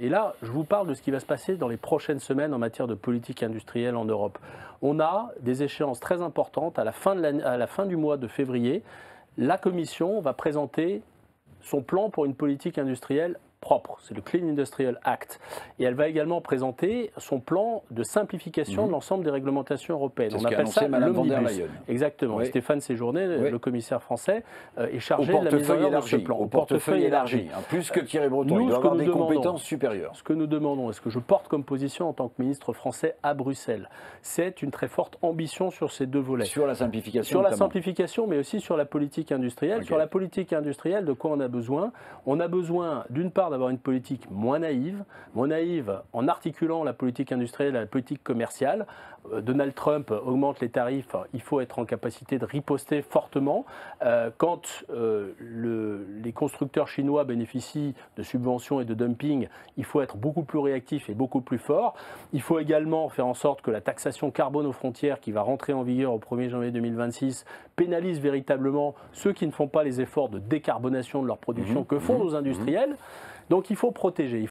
Et là, je vous parle de ce qui va se passer dans les prochaines semaines en matière de politique industrielle en Europe. On a des échéances très importantes à la fin du mois de février. La Commission va présenter son plan pour une politique industrielle propre, c'est le Clean Industrial Act. Et elle va également présenter son plan de simplification de l'ensemble des réglementations européennes. On appelle ça l'omnibus. Exactement. Oui. Stéphane Séjourné, le commissaire français, est chargé de la mise en œuvre de ce plan. Au portefeuille élargi. Plus que Thierry Breton, il doit avoir des compétences supérieures. Ce que nous demandons, et ce que je porte comme position en tant que ministre français à Bruxelles, c'est une très forte ambition sur ces deux volets. Sur la simplification. Sur la simplification, mais aussi sur la politique industrielle. Okay. Sur la politique industrielle, de quoi on a besoin? On a besoin, d'une part, d'avoir une politique moins naïve en articulant la politique industrielle à la politique commerciale. Donald Trump augmente les tarifs, il faut être en capacité de riposter fortement. Quand les constructeurs chinois bénéficient de subventions et de dumping, il faut être beaucoup plus réactif et beaucoup plus fort. Il faut également faire en sorte que la taxation carbone aux frontières qui va rentrer en vigueur au 1er janvier 2026 pénalise véritablement ceux qui ne font pas les efforts de décarbonation de leur production que font nos industriels. Donc il faut protéger.